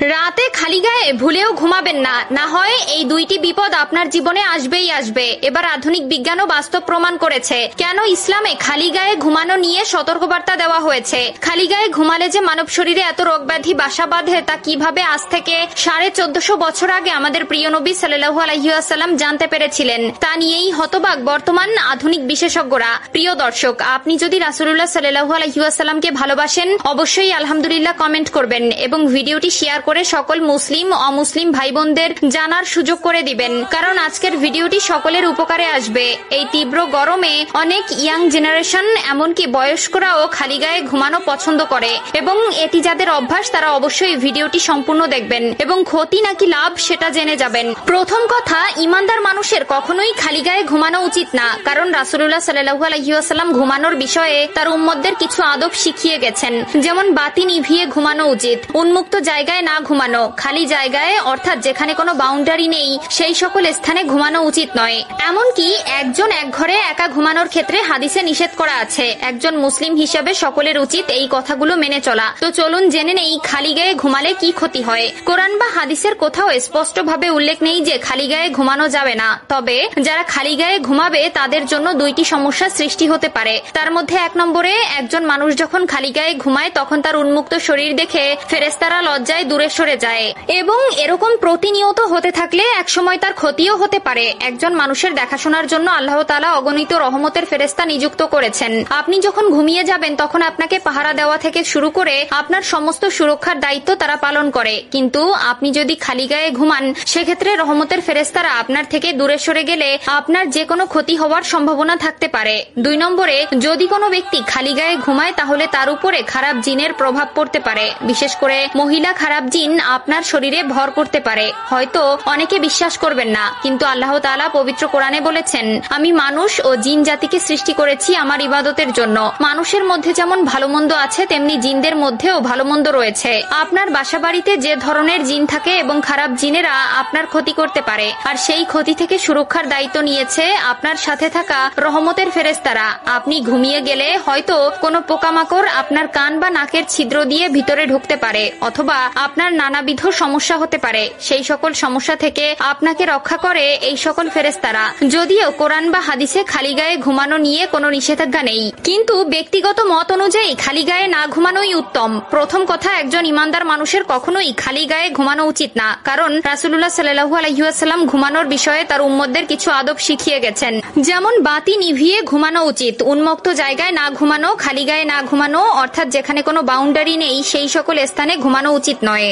রাতে খালি গায়ে ভুলেও ঘুমাবেন না, না হয় এই দুইটি বিপদ আপনার জীবনে আসবেই আসবে। এবার আধুনিক বিজ্ঞানও বাস্তব প্রমাণ করেছে কেন ইসলামে খালি গায়ে ঘুমানো নিয়ে সতর্কবার্তা দেওয়া হয়েছে। খালি গায়ে ঘুমালে যে মানব শরীরে এত রোগ ব্যাধি বাসা বাঁধে তা কিভাবে আজ থেকে 1450 বছর আগে আমাদের প্রিয় নবী সাল্লাল্লাহু আলাইহি ওয়াসাল্লাম জানতে পেরেছিলেন, তা নিয়েই হতবাক বর্তমান আধুনিক বিশেষজ্ঞরা। প্রিয় দর্শক, আপনি যদি রাসূলুল্লাহ সাল্লাল্লাহু আলাইহি ওয়াসাল্লামকে ভালোবাসেন অবশ্যই আলহামদুলিল্লাহ কমেন্ট করবেন এবং ভিডিওটি শেয়ার করে সকল মুসলিম অমুসলিম ভাই বোনদের জানার সুযোগ করে দিবেন, কারণ আজকের ভিডিওটি সকলের উপকারে আসবে। এই তীব্র গরমে অনেক ইয়াং জেনারেশন এমনকি বয়স্করাও খালি গায়ে ঘুমানো পছন্দ করে এবং এটি যাদের অভ্যাস তারা অবশ্যই ভিডিওটি সম্পূর্ণ দেখবেন এবং ক্ষতি নাকি লাভ সেটা জেনে যাবেন। প্রথম কথা, ইমানদার মানুষের কখনোই খালি গায়ে ঘুমানো উচিত না, কারণ রাসূলুল্লাহ সাল্লাল্লাহু আলাইহি ওয়াসাল্লাম ঘুমানোর বিষয়ে তার উম্মতদের কিছু আদব শিখিয়ে গেছেন। যেমন বাতি নিভিয়ে ঘুমানো উচিত, উন্মুক্ত জায়গায় না ঘুমানো, খালি জায়গায় অর্থাৎ যেখানে কোনো বাউন্ডারি নেই সেই সকল স্থানে ঘুমানো উচিত নয়। এমনকি একজন এক ঘরে একা ঘুমানোর ক্ষেত্রে হাদিসে নিষেধ করা আছে। একজন মুসলিম হিসাবে সকলের উচিত এই কথাগুলো মেনে চলা। তো চলুন জেনে নেই খালি গায়ে ঘুমালে কি ক্ষতি হয়। কোরআন বা হাদিসের কোথাও স্পষ্টভাবে উল্লেখ নেই যে খালি গায়ে ঘুমানো যাবে না, তবে যারা খালি গায়ে ঘুমাবে তাদের জন্য দুইটি সমস্যা সৃষ্টি হতে পারে। তার মধ্যে 1 নম্বরে, একজন মানুষ যখন খালি গায়ে ঘুমায় তখন তার উন্মুক্ত শরীর দেখে ফেরেশতারা লজ্জায় দূরে সরে যায় এবং এরকম প্রতিনিয়ত হতে থাকলে একসময় তার ক্ষতিও হতে পারে। একজন মানুষের দেখাশোনার জন্য আল্লাহ তাআলা অগণিত রহমতের ফেরেশতা নিযুক্ত করেছেন। আপনি যখন ঘুমিয়ে যাবেন তখন আপনাকে পাহারা দেওয়া থেকে শুরু করে আপনার সমস্ত সুরক্ষার দায়িত্ব তারা পালন করে, কিন্তু আপনি যদি খালি গায়ে ঘুমান সেক্ষেত্রে রহমতের ফেরেশতারা আপনার থেকে দূরে সরে গেলে আপনার যে কোনো ক্ষতি হওয়ার সম্ভাবনা থাকতে পারে। 2 নম্বরে, যদি কোনো ব্যক্তি খালি গায়ে ঘুমায় তাহলে তার উপরে খারাপ জিনের প্রভাব পড়তে পারে। বিশেষ করে মহিলা খারাপ জিন আপনার শরীরে ভর করতে পারে। হয়তো অনেকে বিশ্বাস করবেন না, কিন্তু আল্লাহ তাআলা পবিত্র কোরআনে বলেছেন, আমি মানুষ ও জিন জাতিকে সৃষ্টি করেছি আমার ইবাদতের জন্য। মানুষের মধ্যে যেমন ভালো মন্দ আছে তেমনি জিনদের মধ্যেও ভালো মন্দ রয়েছে। আপনার বাসাবাড়িতে যে ধরনের জিন থাকে এবং খারাপ জিনেরা আপনার ক্ষতি করতে পারে, আর সেই ক্ষতি থেকে সুরক্ষার দায়িত্ব নিয়েছে আপনার সাথে থাকা রহমতের ফেরেশতারা। আপনি ঘুমিয়ে গেলে হয়তো কোনো পোকামাকড় আপনার কান বা নাকের ছিদ্র দিয়ে ভিতরে ঢুকতে পারে অথবা আপনার নানাবিধ সমস্যা হতে পারে। সেই সকল সমস্যা থেকে আপনাকে রক্ষা করে এই সকল ফেরেশতারা। যদিও কোরআন বা হাদিসে খালি গায়ে ঘুমানো নিয়ে কোনো নিষেধাজ্ঞা নেই, কিন্তু ব্যক্তিগত মত অনুযায়ী খালি গায়ে না ঘুমানোই উত্তম। প্রথম কথা, একজন ইমানদার মানুষের কখনোই খালি গায়ে ঘুমানো উচিত না, কারণ রাসূলুল্লাহ সাল্লাল্লাহু আলাইহি ওয়াসাল্লাম ঘুমানোর বিষয়ে তার উম্মতদের কিছু আদব শিখিয়ে গেছেন। যেমন বাতি নিভিয়ে ঘুমানো উচিত, উন্মুক্ত জায়গায় না ঘুমানো, খালি গায়ে না ঘুমানো অর্থাৎ যেখানে কোনো বাউন্ডারি নেই সেই সকল স্থানে ঘুমানো উচিত নয়।